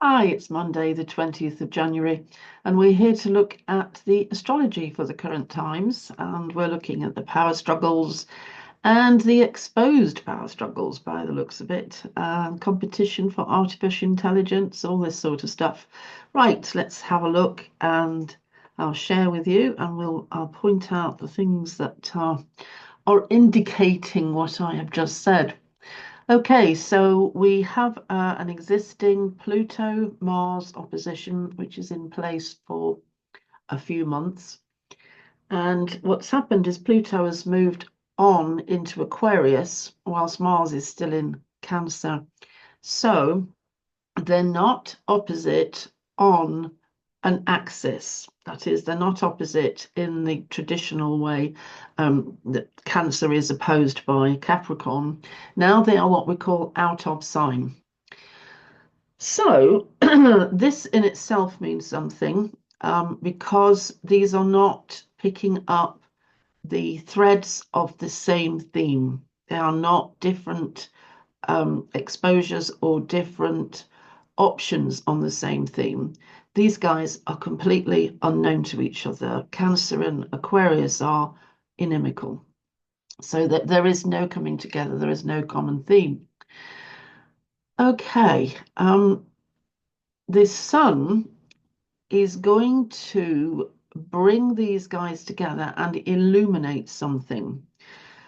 Hi, it's Monday, the 20th of January, and we're here to look at the astrology for the current times. And we're looking at the power struggles and the exposed power struggles by the looks of it, competition for artificial intelligence, all this sort of stuff. Right, let's have a look, and I'll share with you, and I'll point out the things that are indicating what I have just said. Okay, so we have an existing Pluto-Mars opposition, which is in place for a few months. And what's happened is Pluto has moved on into Aquarius, whilst Mars is still in Cancer. So they're not opposite on an axis. That is, they're not opposite in the traditional way that Cancer is opposed by Capricorn. Now they are what we call out of sign. So this in itself means something because these are not picking up the threads of the same theme. They are not different exposures or different options on the same theme. These guys are completely unknown to each other. Cancer and Aquarius are inimical. So that there is no coming together, there is no common theme. Okay, the sun is going to bring these guys together and illuminate something.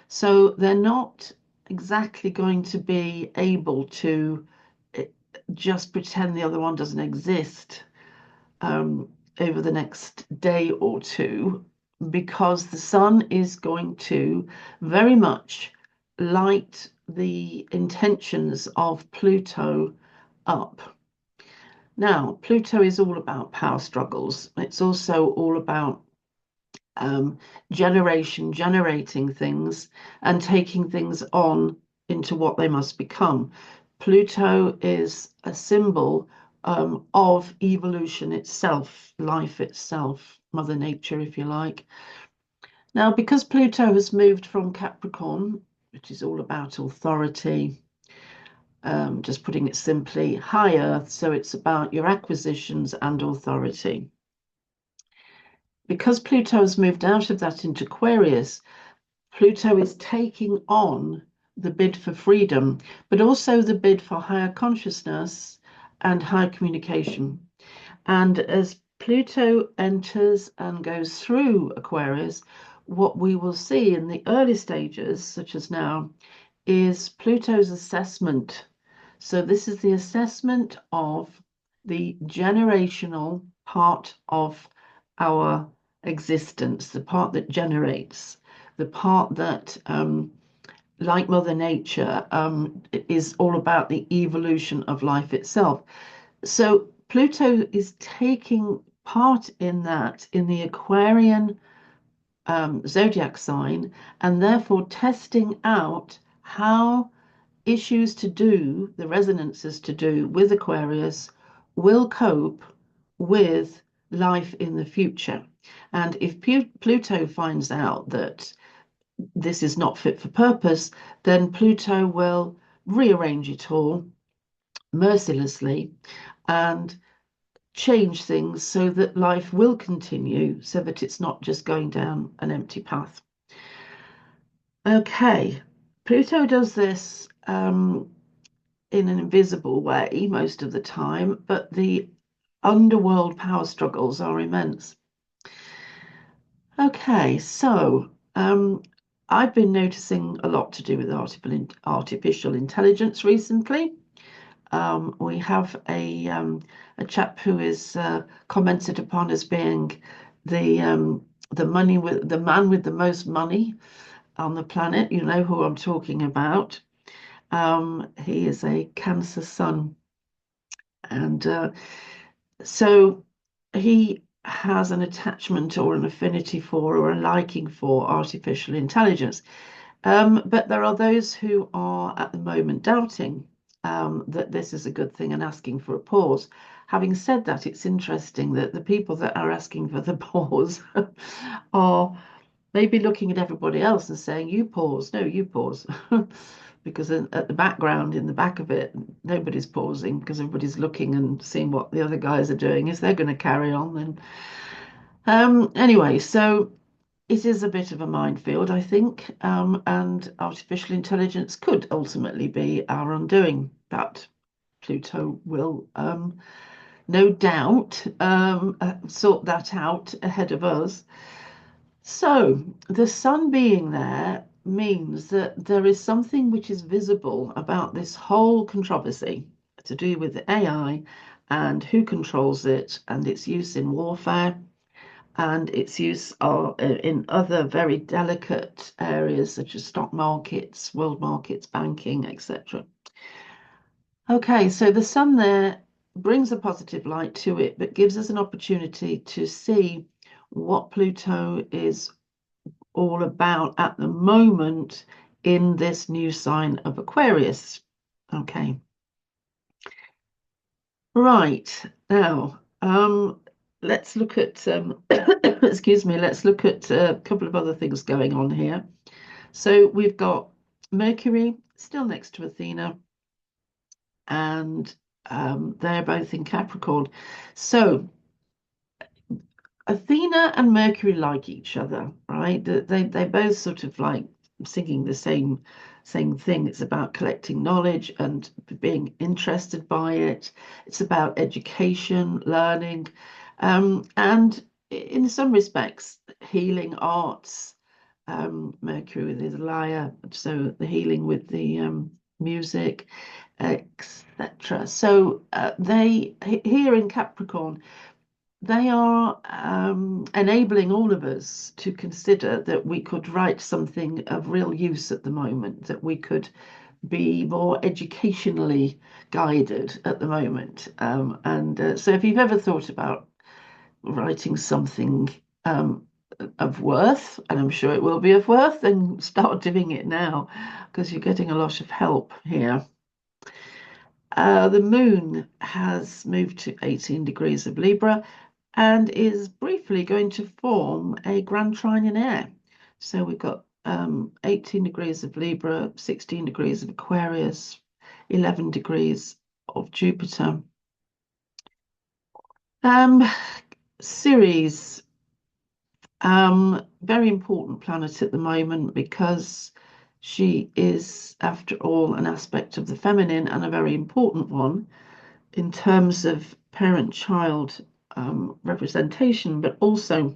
So they're not exactly going to be able to just pretend the other one doesn't exist over the next day or two, because the sun is going to very much light the intentions of Pluto up. Now, Pluto is all about power struggles. It's also all about generating things and taking things on into what they must become. Pluto is a symbol of evolution itself, life itself, Mother Nature, if you like. Now, because Pluto has moved from Capricorn, which is all about authority, just putting it simply, high Earth, so it's about your acquisitions and authority. Because Pluto has moved out of that into Aquarius, Pluto is taking on the bid for freedom, but also the bid for higher consciousness and higher communication. And as Pluto enters and goes through Aquarius, what we will see in the early stages, such as now, is Pluto's assessment. So this is the assessment of the generational part of our existence, the part that generates, the part that, like Mother Nature, is all about the evolution of life itself. So Pluto is taking part in that in the Aquarian zodiac sign, and therefore testing out how issues to do, the resonances to do with Aquarius will cope with life in the future. And if Pluto finds out that this is not fit for purpose, then Pluto will rearrange it all mercilessly and change things so that life will continue, so that it's not just going down an empty path. Okay, Pluto does this in an invisible way most of the time, but the underworld power struggles are immense. Okay, so I've been noticing a lot to do with artificial intelligence recently. We have a chap who is commented upon as being the man with the most money on the planet. You know who I'm talking about. He is a Cancer sun, and so he has an attachment or an affinity for or a liking for artificial intelligence. But there are those who are at the moment doubting that this is a good thing and asking for a pause. Having said that, it's interesting that the people that are asking for the pause are maybe looking at everybody else and saying, you pause, no, you pause. because at the background, in the back of it, nobody's pausing because everybody's looking and seeing what the other guys are doing. If they're going to carry on, then anyway, so it is a bit of a minefield, I think, and artificial intelligence could ultimately be our undoing, but Pluto will no doubt sort that out ahead of us. So the sun being there means that there is something which is visible about this whole controversy to do with the AI and who controls it and its use in warfare and its use in other very delicate areas such as stock markets, world markets, banking, etc. Okay, so the sun there brings a positive light to it, but gives us an opportunity to see what Pluto is all about at the moment in this new sign of Aquarius. Okay. Right. Now, let's look at excuse me, let's look at a couple of other things going on here. So we've got Mercury still next to Athena, and they're both in Capricorn. So Athena and Mercury like each other, right? They both sort of like singing the same thing. It's about collecting knowledge and being interested by it. It's about education, learning, and in some respects, healing arts. Mercury with his lyre, so the healing with the music, etc. So they here in Capricorn, they are enabling all of us to consider that we could write something of real use at the moment, that we could be more educationally guided at the moment. So if you've ever thought about writing something of worth, and I'm sure it will be of worth, then start doing it now because you're getting a lot of help here. The moon has moved to 18 degrees of Libra and is briefly going to form a grand trine in air. So we've got 18 degrees of Libra, 16 degrees of Aquarius, 11 degrees of Jupiter. Ceres, very important planet at the moment because she is, after all, an aspect of the feminine and a very important one in terms of parent-child representation, but also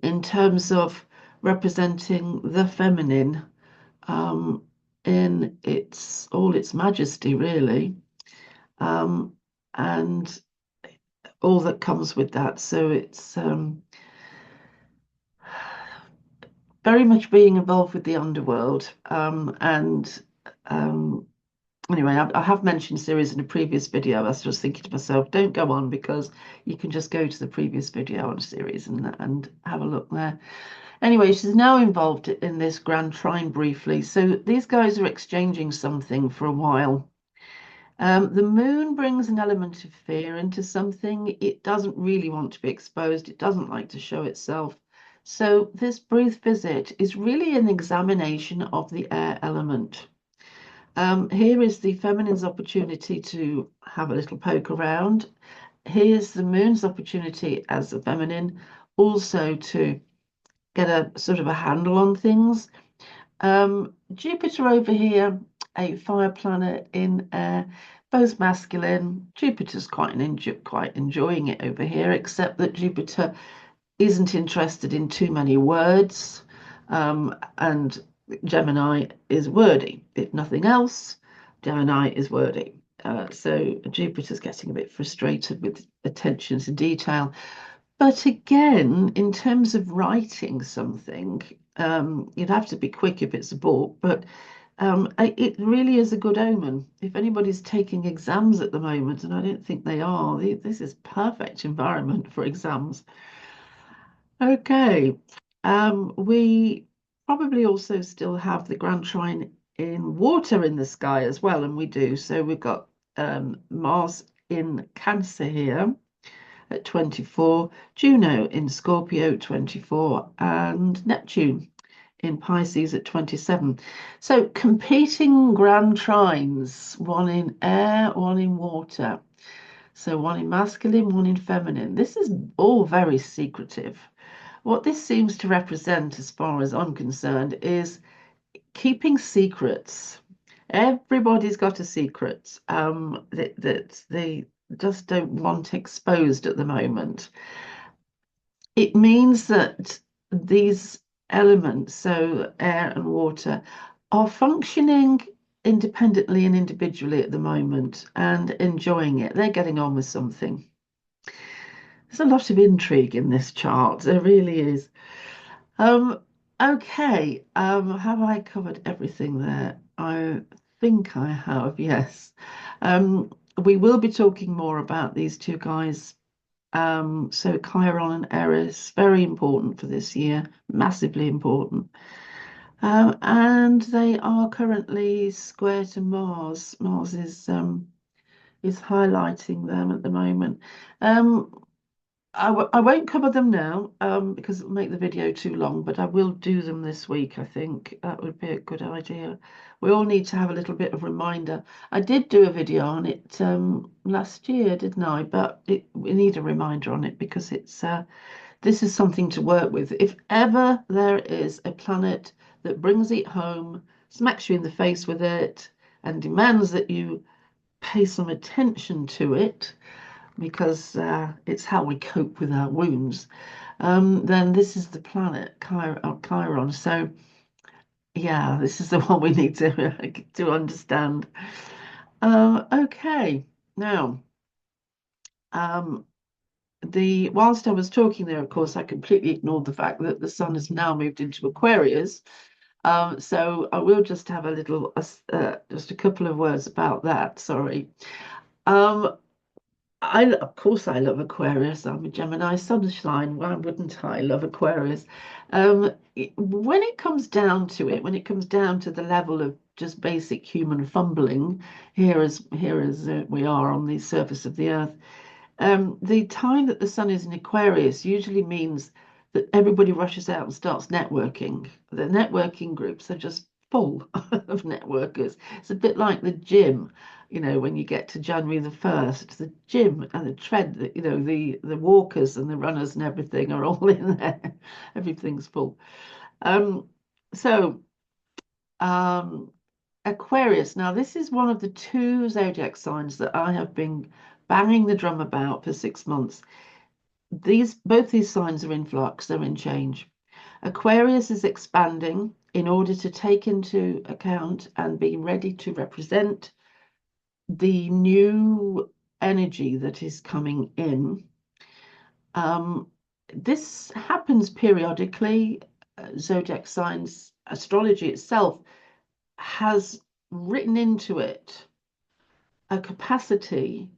in terms of representing the feminine in all its majesty, really, and all that comes with that. So it's very much being involved with the underworld. Anyway, I have mentioned Ceres in a previous video. I was just thinking to myself, don't go on because you can just go to the previous video on Ceres and have a look there. Anyway, she's now involved in this grand trine briefly. So these guys are exchanging something for a while. The moon brings an element of fear into something. It doesn't really want to be exposed. It doesn't like to show itself. So this brief visit is really an examination of the air element. Here is the feminine's opportunity to have a little poke around. Here's the moon's opportunity as a feminine also to get a sort of a handle on things. Jupiter over here, a fire planet in air, both masculine. Jupiter's quite enjoying it over here, except that Jupiter isn't interested in too many words, and Gemini is wordy. If nothing else, Gemini is wordy. So Jupiter's getting a bit frustrated with attention to detail. But again, in terms of writing something, you'd have to be quick if it's a book, but it really is a good omen. If anybody's taking exams at the moment, and I don't think they are, this is perfect environment for exams. Okay, we probably also still have the grand trine in water in the sky as well, and we do. So we've got Mars in Cancer here at 24, Juno in Scorpio 24, and Neptune in Pisces at 27. So competing grand trines, one in air, one in water. So one in masculine, one in feminine. This is all very secretive. What this seems to represent, as far as I'm concerned, is keeping secrets. Everybody's got a secret that they just don't want exposed at the moment. It means that these elements, so air and water, are functioning independently and individually at the moment and enjoying it. They're getting on with something. There's a lot of intrigue in this chart. There really is. Um, okay. Have I covered everything there? I think I have, yes. We will be talking more about these two guys. So Chiron and Eris, very important for this year, massively important. And they are currently square to Mars. Mars is highlighting them at the moment. Um, I won't cover them now because it'll make the video too long, but I will do them this week. I think that would be a good idea. We all need to have a little bit of reminder. I did do a video on it last year, didn't I? But we need a reminder on it because this is something to work with. If ever there is a planet that brings it home, smacks you in the face with it, and demands that you pay some attention to it, because it's how we cope with our wounds, then this is the planet Chiron. So yeah, this is the one we need to understand. Okay, now um, whilst I was talking there, of course, I completely ignored the fact that the sun has now moved into Aquarius. So I will just have a little, just a couple of words about that. Sorry. Um, of course, I love Aquarius. I'm a Gemini sunshine. Why wouldn't I love Aquarius? When it comes down to it, when it comes down to the level of just basic human fumbling, here as we are on the surface of the Earth, the time that the sun is in Aquarius usually means that everybody rushes out and starts networking. The networking groups are just full of networkers. It's a bit like the gym, when you get to January the 1st, the gym and the the walkers and the runners and everything are all in there. Everything's full. Um, so um, Aquarius. Now, this is one of the two zodiac signs that I have been banging the drum about for 6 months. Both these signs are in flux, they're in change. Aquarius is expanding in order to take into account and be ready to represent the new energy that is coming in. This happens periodically. Zodiac signs, astrology itself has written into it a capacity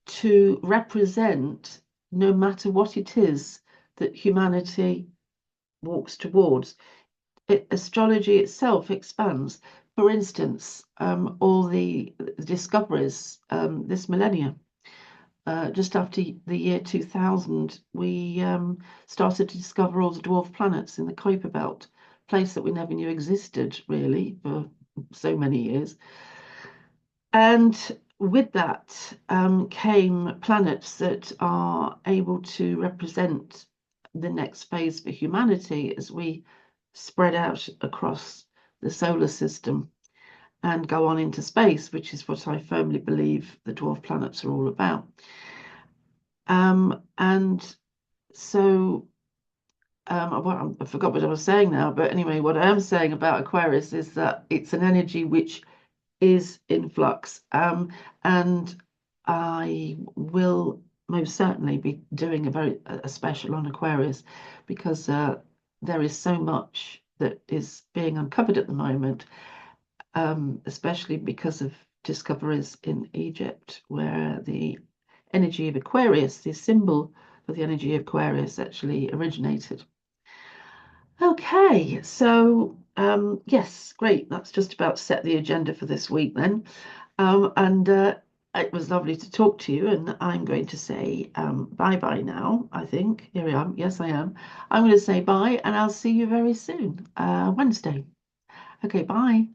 to represent, no matter what it is that humanity walks towards. Astrology itself expands. For instance, all the discoveries this millennium, just after the year 2000, we started to discover all the dwarf planets in the Kuiper Belt, place that we never knew existed really for so many years. And with that came planets that are able to represent the next phase for humanity as we spread out across the solar system and go on into space, which is what I firmly believe the dwarf planets are all about. And so I forgot what I was saying now, but anyway, what I am saying about Aquarius is that it's an energy which is in flux. And I will most certainly be doing a special on Aquarius because there is so much that is being uncovered at the moment, especially because of discoveries in Egypt, where the energy of Aquarius, the symbol for the energy of Aquarius, actually originated. Okay, so yes, great. That's just about set the agenda for this week then. And It was lovely to talk to you, and I'm going to say bye-bye now, I think. Here I am. Yes, I am. I'm going to say bye, and I'll see you very soon, Wednesday. Okay, bye.